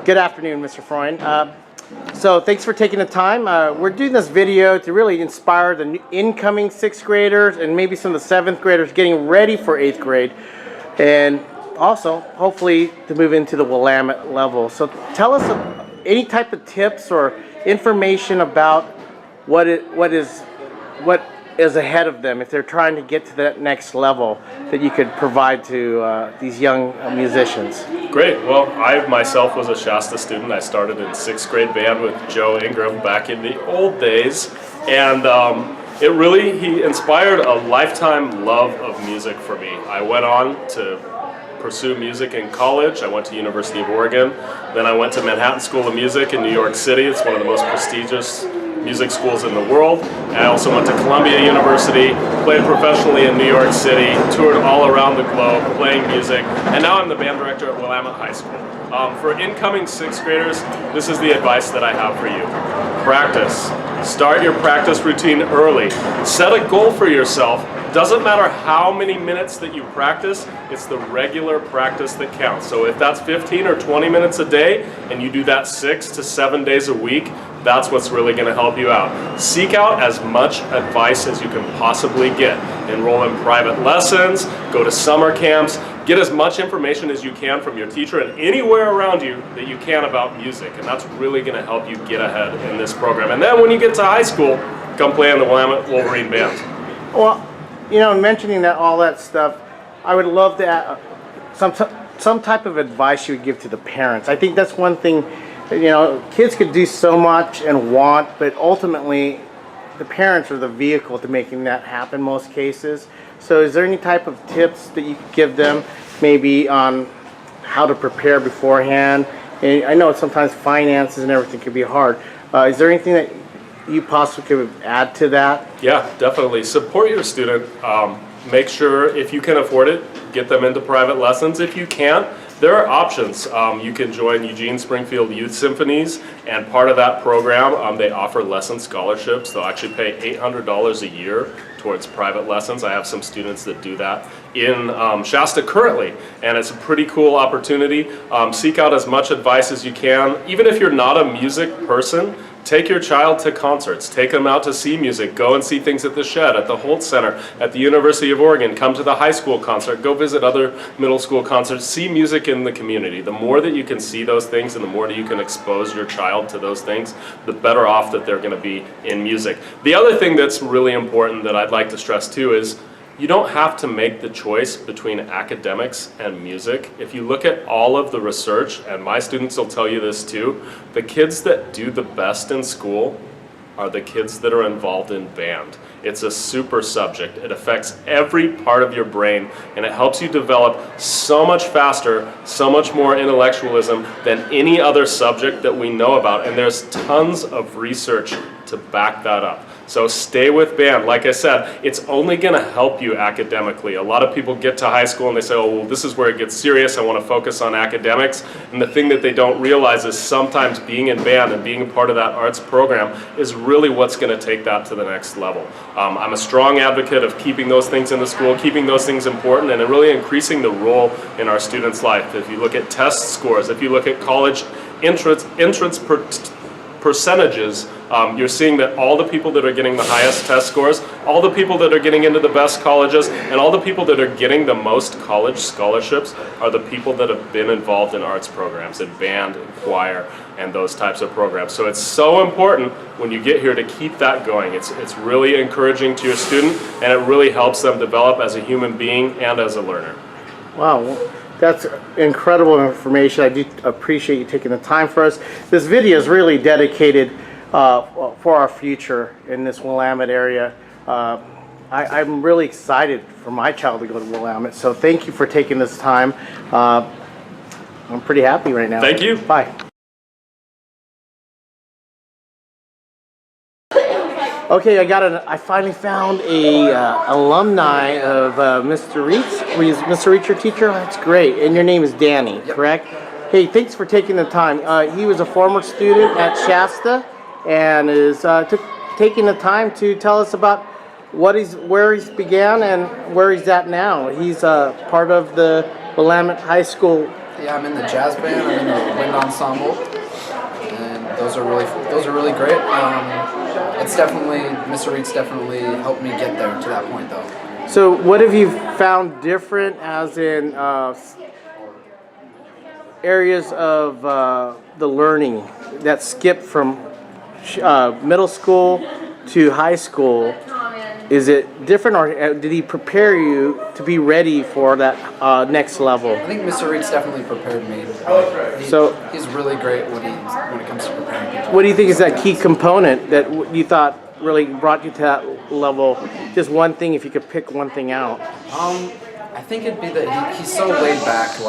Good afternoon, Mr. Freund. So thanks for taking the time. We're doing this video to really inspire the incoming 6th graders and maybe some of the 7th graders getting ready for 8th grade, and also hopefully to move into the Willamette level. So tell us any type of tips or information about what is ahead of them if they're trying to get to that next level that you could provide to these young musicians. Great. Well, I myself was a Shasta student. I started in 6th grade band with Joe Ingram back in the old days, and he inspired a lifetime love of music for me. I went on to pursue music in college. I went to University of Oregon. Then I went to Manhattan School of Music in New York City. It's one of the most prestigious music schools in the world. I also went to Columbia University, played professionally in New York City, toured all around the globe playing music, and now I'm the band director at Willamette High School. For incoming 6th graders, this is the advice that I have for you. Practice. Start your practice routine early. Set a goal for yourself. Doesn't matter how many minutes that you practice, it's the regular practice that counts. So if that's 15 or 20 minutes a day, and you do that 6 to 7 days a week, that's what's really going to help you out. Seek out as much advice as you can possibly get. Enroll in private lessons, go to summer camps, get as much information as you can from your teacher and anywhere around you that you can about music, and that's really going to help you get ahead in this program. And then when you get to high school, come play in the Willamette Wolverine Band. Well, you know, mentioning all that stuff, I would love to add some type of advice you would give to the parents. I think that's one thing. You know, kids could do so much and want, but ultimately the parents are the vehicle to making that happen most cases. So is there any type of tips that you could give them, maybe on how to prepare beforehand? And I know sometimes finances and everything can be hard. Is there anything that you possibly could add to that? Yeah, definitely. Support your student. Make sure, if you can afford it, get them into private lessons. If you can't, there are options. You can join Eugene Springfield Youth Symphonies, and part of that program, they offer lesson scholarships. They'll actually pay $800 a year towards private lessons. I have some students that do that in Shasta currently, and it's a pretty cool opportunity. Seek out as much advice as you can. Even if you're not a music person, take your child to concerts, take them out to see music, go and see things at the Shed, at the Holt Center, at the University of Oregon, come to the high school concert, go visit other middle school concerts, see music in the community. The more that you can see those things and the more that you can expose your child to those things, the better off that they're going to be in music. The other thing that's really important that I'd like to stress too is you don't have to make the choice between academics and music. If you look at all of the research, and my students will tell you this too, the kids that do the best in school are the kids that are involved in band. It's a super subject. It affects every part of your brain, and it helps you develop so much faster, so much more intellectualism than any other subject that we know about, and there's tons of research to back that up. So stay with band. Like I said, it's only going to help you academically. A lot of people get to high school and they say, oh, well, this is where it gets serious. I want to focus on academics. And the thing that they don't realize is sometimes being in band and being a part of that arts program is really what's going to take that to the next level. I'm a strong advocate of keeping those things in the school, keeping those things important, and really increasing the role in our students' life. If you look at test scores, if you look at college entrance percentages, you're seeing that all the people that are getting the highest test scores, all the people that are getting into the best colleges, and all the people that are getting the most college scholarships are the people that have been involved in arts programs, in band, in choir, and those types of programs. So it's so important when you get here to keep that going. It's really encouraging to your student, and it really helps them develop as a human being and as a learner. Wow. Well, that's incredible information. I do appreciate you taking the time for us. This video is really dedicated for our future in this Willamette area. I'm really excited for my child to go to Willamette, so thank you for taking this time. I'm pretty happy right now. Thank you. Bye. Okay, I finally found a alumni of Mr. Reitz. Was Mr. Reitz your teacher? That's great. And your name is Danny, correct? Hey, thanks for taking the time. He was a former student at Shasta and is taking the time to tell us about where he's began and where he's at now. He's part of the Willamette High School Yeah, I'm in the jazz band. I'm in the wind ensemble, and those are really great. It's definitely Mr. Reed's definitely helped me get there to that point, though. So, what have you found different, as in areas of the learning that skipped from middle school to high school? Is it different, or did he prepare you to be ready for that next level? I think Mr. Reed's definitely prepared me. He's really great when it comes to preparing people. What do you think is that key component that you thought really brought you to that level? Just one thing, if you could pick one thing out. I think it'd be that he's so laid back,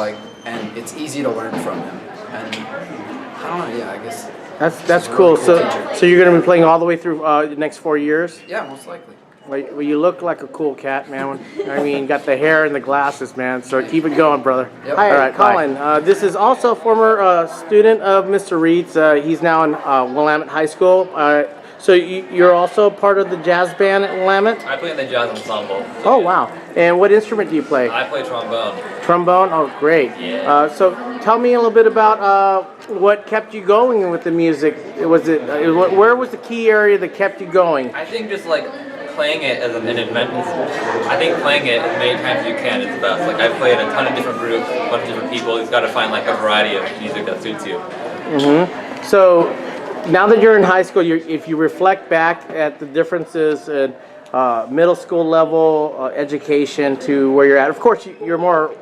and it's easy to learn from him. And I don't know. Yeah, I guess. That's Really cool. cool So, teacher. so you're going to be playing all the way through the next 4 years? Yeah, most likely. Well, you look like a cool cat, man. I mean, got the hair and the glasses, man. So keep it going, brother. Yep. All right, Colin. This is also a former student of Mr. Reed's. He's now in Willamette High School. So you're also part of the jazz band at Willamette? I play in the jazz ensemble. Oh, wow. And what instrument do you play? I play trombone. Trombone? Oh, great. Yeah. So tell me a little bit about what kept you going with the music. Where was the key area that kept you going? I think just like playing it as an event. I think playing it as many times as you can is the best. Like I've played in a ton of different groups, a bunch of different people. You've got to find like a variety of music that suits you. Mm-hmm. So now that you're in high school, if you reflect back at the differences in middle school level education to where you're at, of course you're more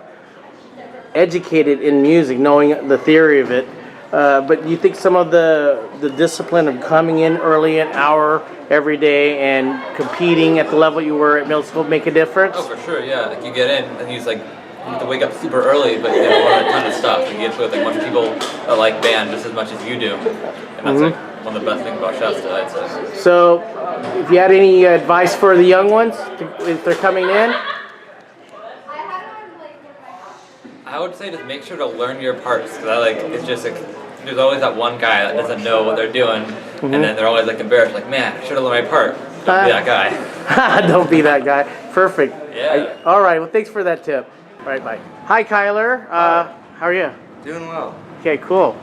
educated in music, knowing the theory of it. But you think some of the discipline of coming in early, an hour every day, and competing at the level you were at middle school make a difference? Oh, for sure, yeah. Like you get in and you have to wake up super early, but you get to learn a ton of stuff. And you get to with like a bunch of people that like band just as much as you do, and that's like one of the best things about Shasta, I'd say. So, if you had any advice for the young ones if they're coming in? I would say just make sure to learn your parts, because it's just like, there's always that one guy that doesn't know what they're doing, and then they're always like embarrassed, like, man, I should have learned my part. Don't be that guy. Don't be that guy. Perfect. Yeah. All right, well, thanks for that tip. All right, bye. Hi, Kyler. How are you? Doing well. Okay, cool.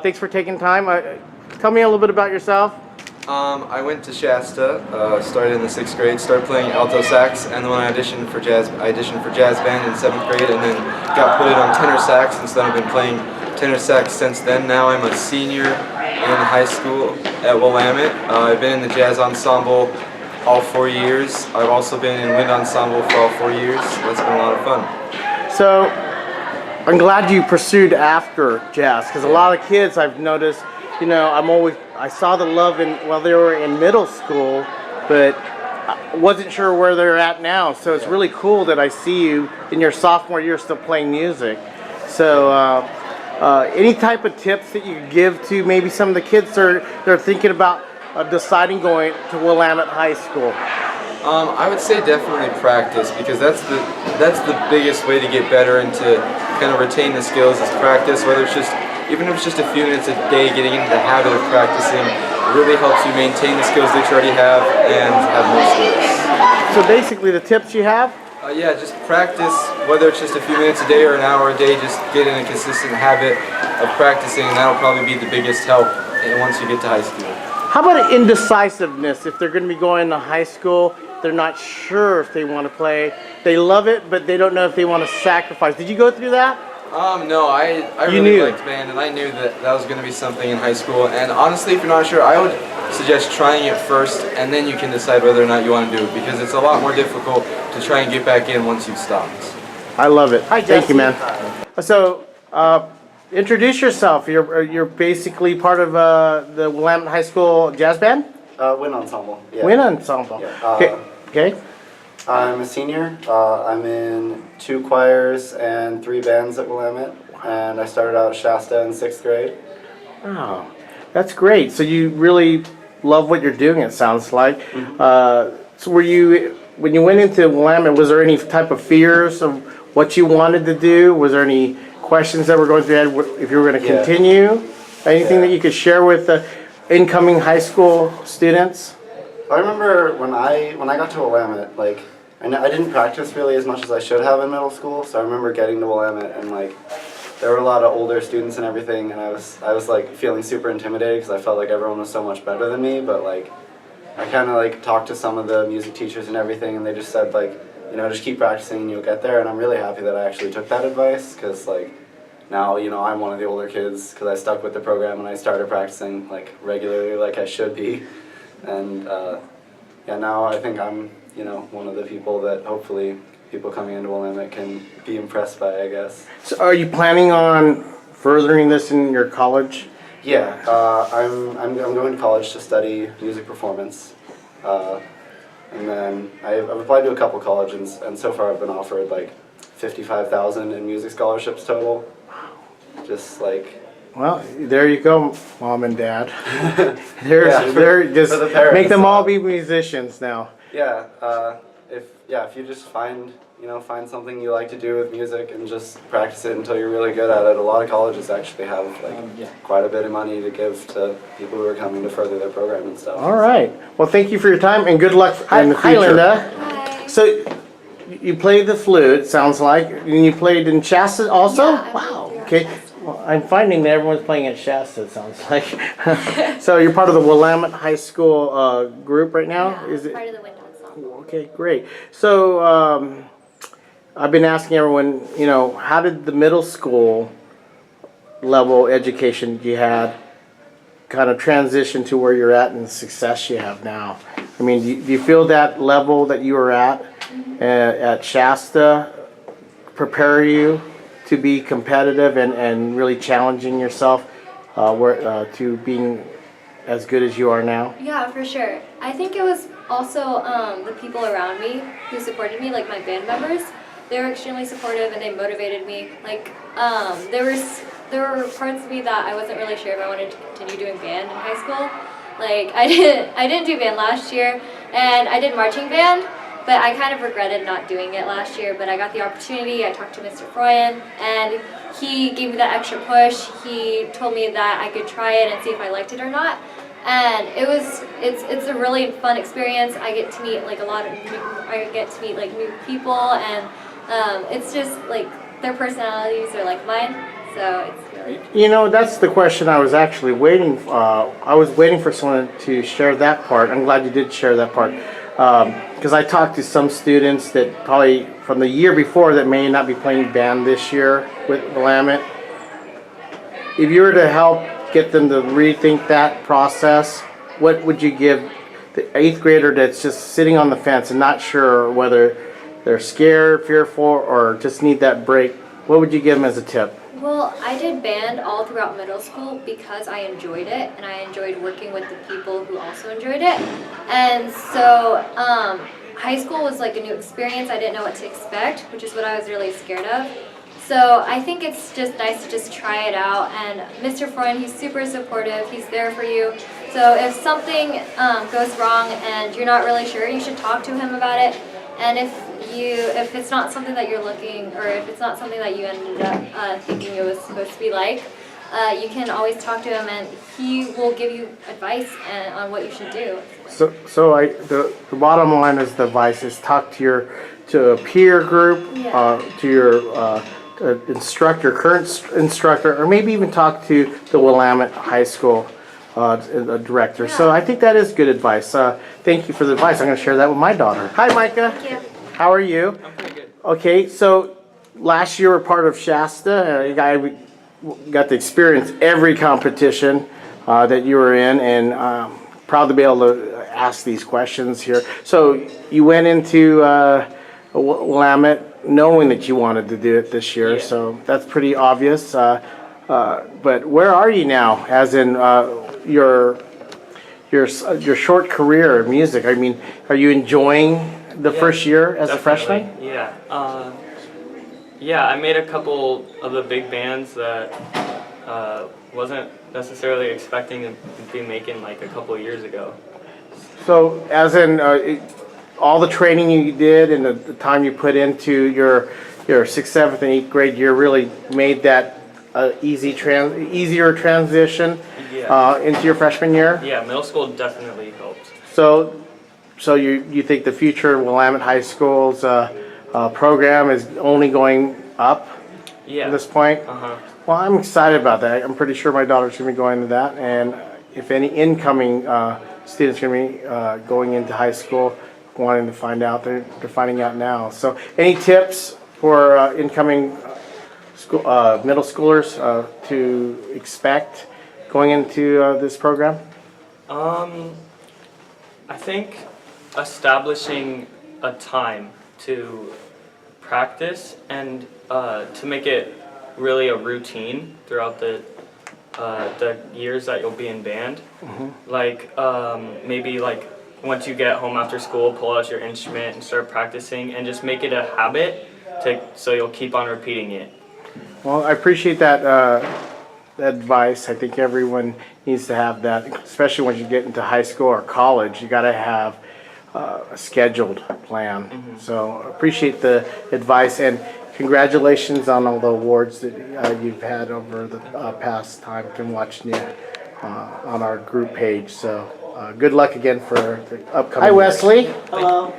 Thanks for taking time. Tell me a little bit about yourself. I went to Shasta, started in the 6th grade, started playing alto sax, and then when I auditioned for jazz band in 7th grade, and then got put on tenor sax, and so then I've been playing tenor sax since then. Now I'm a senior in high school at Willamette. I've been in the jazz ensemble all 4 years. I've also been in wind ensemble for all 4 years. That's been a lot of fun. So, I'm glad you pursued after jazz, because a lot of kids I've noticed, I saw the love while they were in middle school, but I wasn't sure where they're at now. So it's really cool that I see you in your sophomore year still playing music. So any type of tips that you could give to maybe some of the kids they're thinking about deciding going to Willamette High School? I would say definitely practice, because that's the biggest way to get better and to kind of retain the skills is practice. Even if it's just a few minutes a day, getting into the habit of practicing really helps you maintain the skills that you already have and have more skills. So basically, the tips you have? Yeah, just practice, whether it's just a few minutes a day or an hour a day. Just get in a consistent habit of practicing, and that'll probably be the biggest help once you get to high school. How about indecisiveness? If they're going to be going to high school, they're not sure if they want to play. They love it, but they don't know if they want to sacrifice. Did you go through that? No, I really liked band, and I knew that was going to be something in high school. And honestly, if you're not sure, I would suggest trying it first, and then you can decide whether or not you want to do it, because it's a lot more difficult to try and get back in once you've stopped. I love it. Hi, Thank you, man. So, introduce yourself. You're basically part of the Willamette High School jazz band? Wind ensemble. Yeah. Wind ensemble. Yeah. Okay. I'm a senior. I'm in 2 choirs and 3 bands at Willamette, and I started out at Shasta in 6th grade. Oh, that's great. So you really love what you're doing, it sounds like. So when you went into Willamette, was there any type of fears of what you wanted to do? Was there any questions that were going through your head if you were going to continue? Anything that you could share with incoming high school students? I remember when I got to Willamette, I didn't practice really as much as I should have in middle school, so I remember getting to Willamette and there were a lot of older students and everything, and I was like feeling super intimidated because I felt like everyone was so much better than me. But like, I kind of like talked to some of the music teachers and everything, and they just said like, you know, just keep practicing and you'll get there. And I'm really happy that I actually took that advice, because like now, you know, I'm one of the older kids because I stuck with the program and I started practicing like regularly like I should be. And yeah, now I think I'm, you know, one of the people that hopefully people coming into Willamette can be impressed by, I guess. So are you planning on furthering this in your college? Yeah, I'm going to college to study music performance. And then I've applied to a couple colleges, and so far I've been offered like $55,000 in music scholarships total. Just like, Well, there you go, Mom and Dad. Yeah, They're just for the parents, make them all be musicians now. yeah, if you just find something you like to do with music and just practice it until you're really good at it. A lot of colleges actually have like quite a bit of money to give to people who are coming to further their program and stuff. All right. Well, thank you for your time and good luck in the future. Hi, Linda. Hi. So you played the flute, it sounds like, and you played in Shasta also? Yeah, I Wow. played Okay. Shasta. Well, I'm finding that everyone's playing at Shasta, it sounds like. So you're part of the Willamette High School group right now? Yeah, Is it? part of the wind ensemble. Okay, great. So I've been asking everyone, you know, how did the middle school level education you had kind of transition to where you're at and the success you have now? I mean, do you feel that level that you were at Shasta prepare you to be competitive and really challenging yourself to being as good as you are now? Yeah, for sure. I think it was also the people around me who supported me, like my band members. They were extremely supportive and they motivated me. Like, there were parts of me that I wasn't really sure if I wanted to continue doing band in high school. Like, I didn't do band last year, and I did marching band, but I kind of regretted not doing it last year. But I got the opportunity. I talked to Mr. Froyen, and he gave me that extra push. He told me that I could try it and see if I liked it or not. And it's a really fun experience. I get to meet like new people, and it's just like their personalities are like mine, so it's really. You know, that's the question I was actually waiting for. I was waiting for someone to share that part. I'm glad you did share that part. Because I talked to some students that probably from the year before that may not be playing band this year with Willamette. If you were to help get them to rethink that process, what would you give the 8th grader that's just sitting on the fence and not sure whether they're scared, fearful, or just need that break? What would you give them as a tip? Well, I did band all throughout middle school because I enjoyed it, and I enjoyed working with the people who also enjoyed it. And so high school was like a new experience. I didn't know what to expect, which is what I was really scared of. So I think it's just nice to just try it out. And Mr. Freund, he's super supportive. He's there for you. So if something goes wrong and you're not really sure, you should talk to him about it. And if it's not something that you're looking, or if it's not something that you ended up thinking it was supposed to be like, you can always talk to him, and he will give you advice on what you should do. So the bottom line is the advice is talk to a peer group, to your instructor, current instructor, or maybe even talk to the Willamette High School director. So I think that is good advice. Thank you for the advice. I'm going to share that with my daughter. Hi, Micah. Thank you. How are you? I'm pretty good. Okay, so last year we were part of Shasta. I got to experience every competition that you were in, and proud to be able to ask these questions here. So you went into Willamette knowing that you wanted to do it this year, so that's pretty obvious. But where are you now, as in your short career in music? I mean, are you enjoying the first year as a freshman? Yeah. Yeah, I made a couple of the big bands that wasn't necessarily expecting to be making like a couple of years ago. So, as in all the training you did and the time you put into your 6th, 7th, and 8th grade year really made that easier transition into your freshman year? Yeah, middle school definitely helped. So you think the future of Willamette High School's program is only going up? Yeah. at this point? Uh-huh. Well, I'm excited about that. I'm pretty sure my daughter's going to be going to that. And if any incoming students are going to be going into high school wanting to find out, they're finding out now. So any tips for incoming middle schoolers to expect going into this program? I think establishing a time to practice and to make it really a routine throughout the years that you'll be in band. Like maybe like once you get home after school, pull out your instrument and start practicing, and just make it a habit so you'll keep on repeating it. Well, I appreciate that advice. I think everyone needs to have that, especially when you get into high school or college. You got to have a scheduled plan. So appreciate the advice, and congratulations on all the awards that you've had over the past time. I've been watching you on our group page. So good luck again for the upcoming. Hi, Wesley. Hello.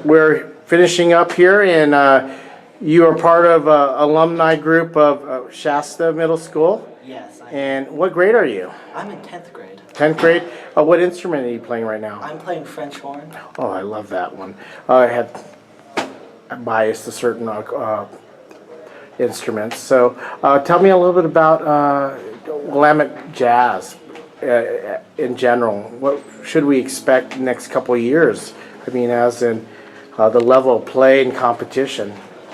We're finishing up here, and you are part of an alumni group of Shasta Middle School. Yes, And what grade are you? I'm in 10th grade. 10th grade? What instrument are you playing right now? I'm playing French horn. Oh, I love that one. I had a bias to certain instruments. So tell me a little bit about Willamette Jazz in general. What should we expect next couple of years? I mean, as in the level of play and competition.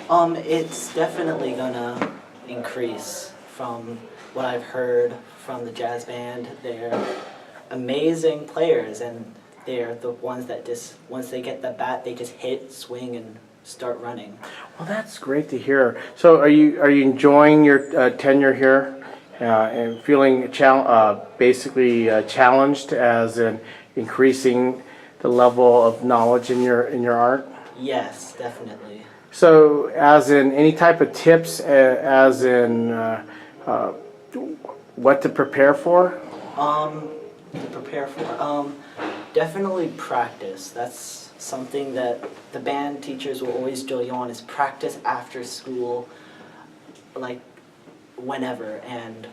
It's definitely gonna increase from what I've heard from the jazz band. They're amazing players, and they're the ones that just, once they get the bat, they just hit, swing, and start running. Well, that's great to hear. So are you enjoying your tenure here and feeling basically challenged as in increasing the level of knowledge in your art? Yes, definitely. So, as in any type of tips, as in what to prepare for? To prepare for, definitely practice. That's something that the band teachers will always drill you on, is practice after school, like whenever. And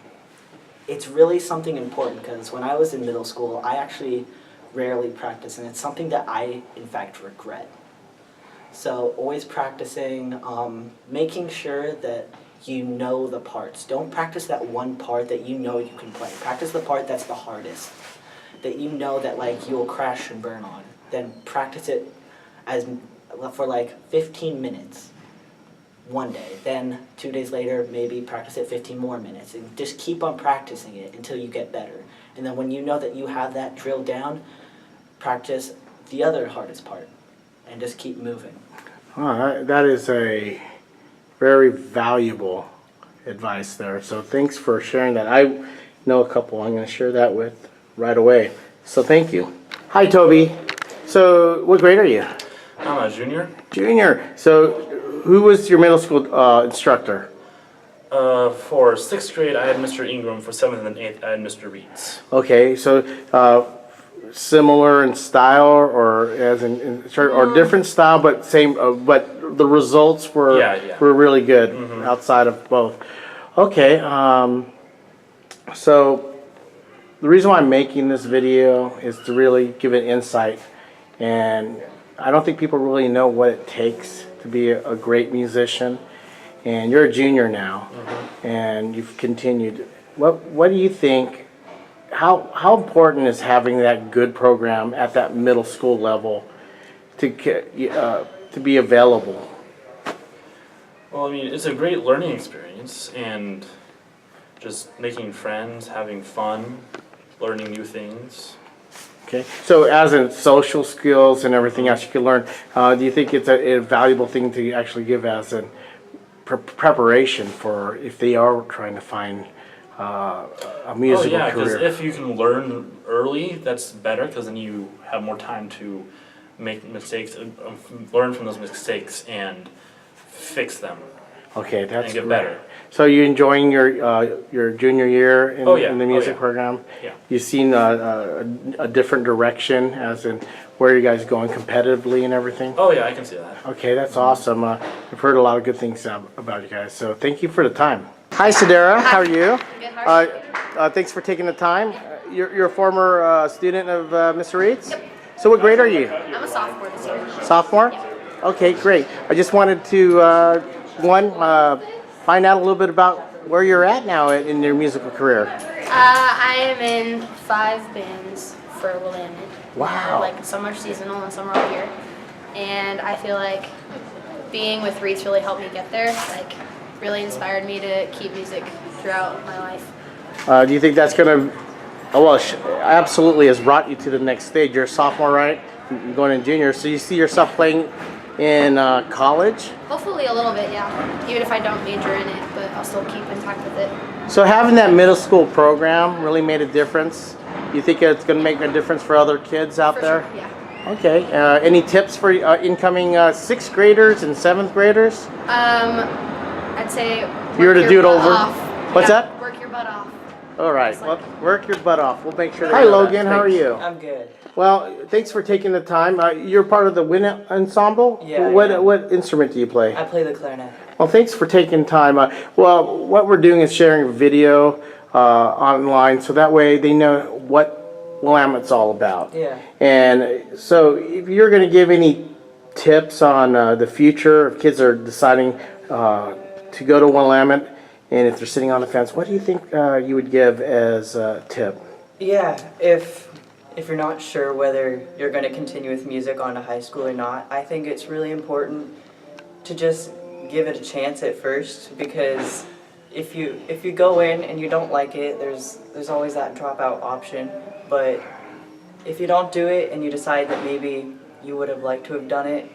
it's really something important, because when I was in middle school, I actually rarely practiced, and it's something that I, in fact, regret. So always practicing, making sure that you know the parts. Don't practice that one part that you know you can play. Practice the part that's the hardest, that you know that like you'll crash and burn on. Then practice it for like 15 minutes one day. Then 2 days later, maybe practice it 15 more minutes. And just keep on practicing it until you get better. And then when you know that you have that drilled down, practice the other hardest part. And just keep moving. Oh, that is a very valuable advice there. So thanks for sharing that. I know a couple I'm going to share that with right away. So thank you. Hi, Toby. So what grade are you? I'm a junior. Junior. So who was your middle school instructor? For 6th grade, I had Mr. Ingram. For 7th and 8th, I had Mr. Reeds. Okay, so similar in style, or as in or different style, but same. But the results were were really good outside of both. Okay, so the reason why I'm making this video is to really give an insight, and I don't think people really know what it takes to be a great musician. And you're a junior now, and you've continued. What do you think? How important is having that good program at that middle school level to be available? Well, I mean, it's a great learning experience, and just making friends, having fun, learning new things. Okay, so as in social skills and everything else you can learn, do you think it's a valuable thing to actually give as a preparation for if they are trying to find a musical career? Oh yeah, because if you can learn early, that's better, because then you have more time to make mistakes, learn from those mistakes, and fix them. Okay, that's and get great. better. So you enjoying your junior year in, Oh, yeah. in the Oh, music yeah. program? Yeah. You've seen a different direction, as in where you guys going competitively and everything? Oh yeah, I can see that. Okay, that's awesome. I've heard a lot of good things about you guys, so thank you for the time. Hi, Sadara. How are you? Good, how are you? Thanks for taking the time. You're a former student of Mr. Reed's? Yep. So what grade are you? I'm a sophomore this year. Sophomore? Yeah. Okay, great. I just wanted to, find out a little bit about where you're at now in your musical career. I am in 5 bands for Willamette. Wow. Like some are seasonal and some are all year. And I feel like being with Reese really helped me get there. Like really inspired me to keep music throughout my life. Do you think that's going to, absolutely has brought you to the next stage. You're a sophomore, right? You're going in junior. So you see yourself playing in college? Hopefully a little bit, yeah. Even if I don't major in it, but I'll still keep intact with it. So having that middle school program really made a difference? You think it's going to make a difference for other kids out For there? sure, yeah. Okay. Any tips for incoming 6th graders and 7th graders? I'd say You were to work do your it butt over? off. What's Yeah, that? Work your butt off. All right. Just Well, like- work your butt off. We'll make sure. Hi, Hi, Logan. How are you? I'm good. Well, thanks for taking the time. You're part of the wind ensemble? Yeah, What, yeah. what instrument do you play? I play the clarinet. Well, thanks for taking time. Well, what we're doing is sharing a video online, so that way they know what Willamette's all about. Yeah. And so if you're going to give any tips on the future, if kids are deciding to go to Willamette, and if they're sitting on the fence, what do you think you would give as a tip? Yeah, if you're not sure whether you're going to continue with music on to high school or not, I think it's really important to just give it a chance at first, because if you go in and you don't like it, there's always that dropout option. But if you don't do it and you decide that maybe you would have liked to have done it,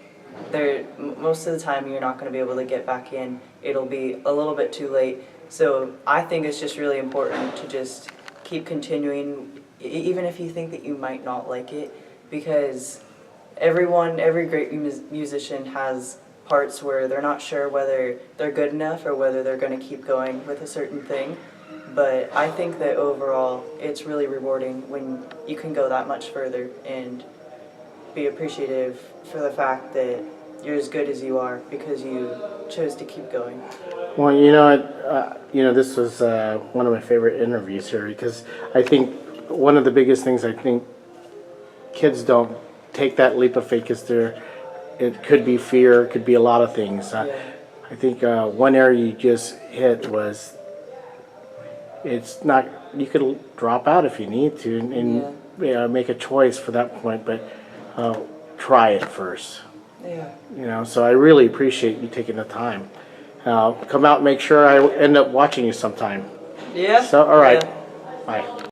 most of the time you're not going to be able to get back in. It'll be a little bit too late. So I think it's just really important to just keep continuing, even if you think that you might not like it, because every great musician has parts where they're not sure whether they're good enough or whether they're going to keep going with a certain thing. But I think that overall it's really rewarding when you can go that much further and be appreciative for the fact that you're as good as you are because you chose to keep going. Well, this was one of my favorite interviews here, because I think one of the biggest things, I think kids don't take that leap of faith because it could be fear, it could be a lot of things. Yeah. I think one area you just hit was, it's not, you could drop out if you need to and make a choice for that point, but try it first. Yeah. So I really appreciate you taking the time. Come out and make sure I end up watching you sometime. Yeah. So, all right. Yeah. Bye.